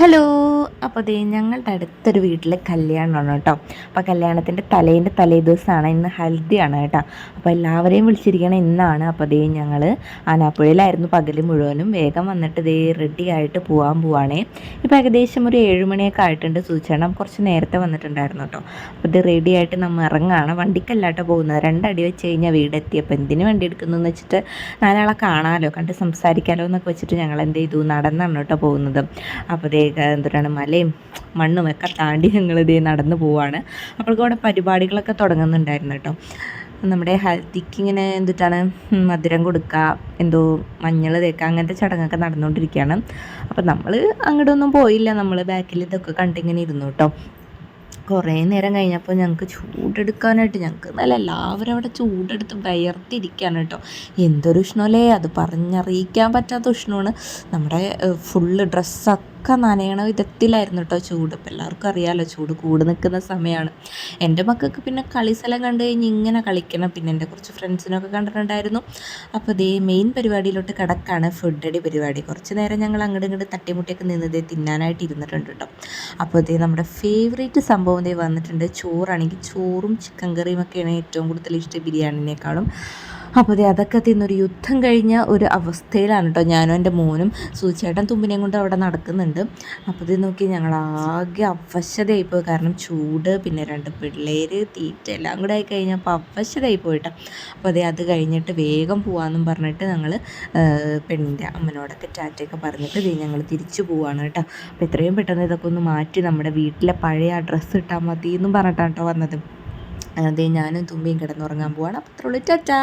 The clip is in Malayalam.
ഹലോ. അപ്പോൾ ദേ ഞങ്ങളുടെ അടുത്തൊരു വീട്ടിലെ കല്യാണമാണ് കേട്ടോ. അപ്പോൾ കല്യാണത്തിൻ്റെ തലേ ദിവസമാണ്, ഇന്ന് ഹൽദിയാണ് കേട്ടോ. അപ്പോൾ എല്ലാവരെയും വിളിച്ചിരിക്കണം ഇന്നാണ്. അപ്പോൾ ദേ ഞങ്ങൾ ആനാപ്പുഴയിലായിരുന്നു പകൽ മുഴുവനും. വേഗം വന്നിട്ട് ദേ റെഡി ആയിട്ട് പോവാണേ. ഇപ്പോൾ ഏകദേശം ഒരു 7 മണിയൊക്കെ ആയിട്ടുണ്ട്. സൂചിച്ചേട്ടൻ കുറച്ച് നേരത്തെ വന്നിട്ടുണ്ടായിരുന്നു കേട്ടോ. അപ്പോൾ ഇത് റെഡി ആയിട്ട് നമ്മൾ ഇറങ്ങുകയാണ്. വണ്ടിക്കല്ലാട്ടോ പോകുന്നത്. 2 അടി വെച്ച് കഴിഞ്ഞാൽ വീടെത്തി. അപ്പോൾ എന്തിന് വണ്ടി എടുക്കുന്നതെന്ന് വെച്ചിട്ട് നാലാളെ കാണാമല്ലോ, കണ്ട് സംസാരിക്കാമല്ലോ എന്നൊക്കെ വെച്ചിട്ട് ഞങ്ങൾ എന്ത് ചെയ്തു, നടന്നാണ് കേട്ടോ പോകുന്നത്. അപ്പോൾ എന്താണ് മലയും മണ്ണും ഒക്കെ താണ്ടി ഞങ്ങളിതേ നടന്നു പോവാണ്. അപ്പോഴേക്കും അവിടെ പരിപാടികളൊക്കെ തുടങ്ങുന്നുണ്ടായിരുന്നു കേട്ടോ. നമ്മുടെ ഹൽദിക്ക് ഇങ്ങനെ എന്തിട്ടാണ് മധുരം കൊടുക്കുക, എന്തോ മഞ്ഞൾ തേക്കുക, അങ്ങനത്തെ ചടങ്ങൊക്കെ നടന്നുകൊണ്ടിരിക്കുകയാണ്. അപ്പോൾ നമ്മൾ അങ്ങോട്ടൊന്നും പോയില്ല, നമ്മൾ ബാക്കിൽ ഇതൊക്കെ കണ്ടിങ്ങനെ ഇരുന്നു കേട്ടോ. കുറേ നേരം കഴിഞ്ഞപ്പോൾ ഞങ്ങൾക്ക് ചൂടെടുക്കാനായിട്ട്, ഞങ്ങൾക്ക് നല്ല എല്ലാവരും അവിടെ ചൂടെടുത്ത് വിയർത്തിരിക്കുകയാണ് കേട്ടോ. എന്തൊരു ഉഷ്ണമല്ലേ, അത് പറഞ്ഞറിയിക്കാൻ പറ്റാത്ത ഉഷ്ണമാണ്. നമ്മുടെ ഫുള്ള് ഡ്രസ്സൊക്കെ നനയണ വിധത്തിലായിരുന്നു കേട്ടോ ചൂട്. ഇപ്പം എല്ലാവർക്കും അറിയാമല്ലോ ചൂട് കൂടി നിൽക്കുന്ന സമയമാണ്. എൻ്റെ മക്കൾക്ക് പിന്നെ കളി സ്ഥലം കണ്ടു കഴിഞ്ഞ് ഇങ്ങനെ കളിക്കണം. പിന്നെ എൻ്റെ കുറച്ച് ഫ്രണ്ട്സിനൊക്കെ കണ്ടിട്ടുണ്ടായിരുന്നു. അപ്പോൾ ഇതേ മെയിൻ പരിപാടിയിലോട്ട് കിടക്കാണ്, ഫുഡ് അടി പരിപാടി. കുറച്ച് നേരം ഞങ്ങൾ അങ്ങോട്ട് ഇങ്ങോട്ട് തട്ടിമുട്ടിയൊക്കെ നിന്ന് തിന്നാനായിട്ട് ഇരുന്നിട്ടുണ്ട് കേട്ടോ. അപ്പോൾ ഇതേ നമ്മുടെ ഫേവറേറ്റ് സംഭവം ഇതേ വന്നിട്ടുണ്ട്. ചോറാണെങ്കിൽ ചോറും ചിക്കൻ കറിയും ഒക്കെയാണ് ഏറ്റവും കൂടുതൽ ഇഷ്ടം ബിരിയാണിനേക്കാളും. അപ്പോൾ അതൊക്കെ തിന്നൊരു യുദ്ധം കഴിഞ്ഞ ഒരു അവസ്ഥയിലാണ് കേട്ടോ ഞാനും എൻ്റെ മോനും. സൂചിച്ചേട്ടൻ തുമ്പിനെയും കൊണ്ട് അവിടെ നടക്കുന്നുണ്ട്. അപ്പോൾ ഇത് നോക്കി ഞങ്ങൾ ആകെ അവശതയായിപ്പോയി. കാരണം ചൂട്, പിന്നെ 2 പിള്ളേർ, തീറ്റ എല്ലാം കൂടെ ആയി കഴിഞ്ഞപ്പോൾ അവശതയായി പോയിട്ടോ. അപ്പോൾ അത് കഴിഞ്ഞിട്ട് വേഗം പോകാമെന്നും പറഞ്ഞിട്ട് ഞങ്ങൾ പെണ്ണിൻ്റെ അമ്മനോടൊക്കെ ടാറ്റയൊക്കെ പറഞ്ഞിട്ട് ഞങ്ങൾ തിരിച്ചു പോവാണ് കേട്ടോ. അപ്പോൾ എത്രയും പെട്ടെന്ന് ഇതൊക്കെ ഒന്ന് മാറ്റി നമ്മുടെ വീട്ടിലെ പഴയ ആ ഡ്രസ്സ് ഇട്ടാൽ മതി എന്നും പറഞ്ഞിട്ടാണ് കേട്ടോ വന്നത്. ഞാനും തുമ്പിയും കിടന്നുറങ്ങാൻ പോവാണ്. അപ്പോൾ അത്രയുള്ളൂ. ടാറ്റാ.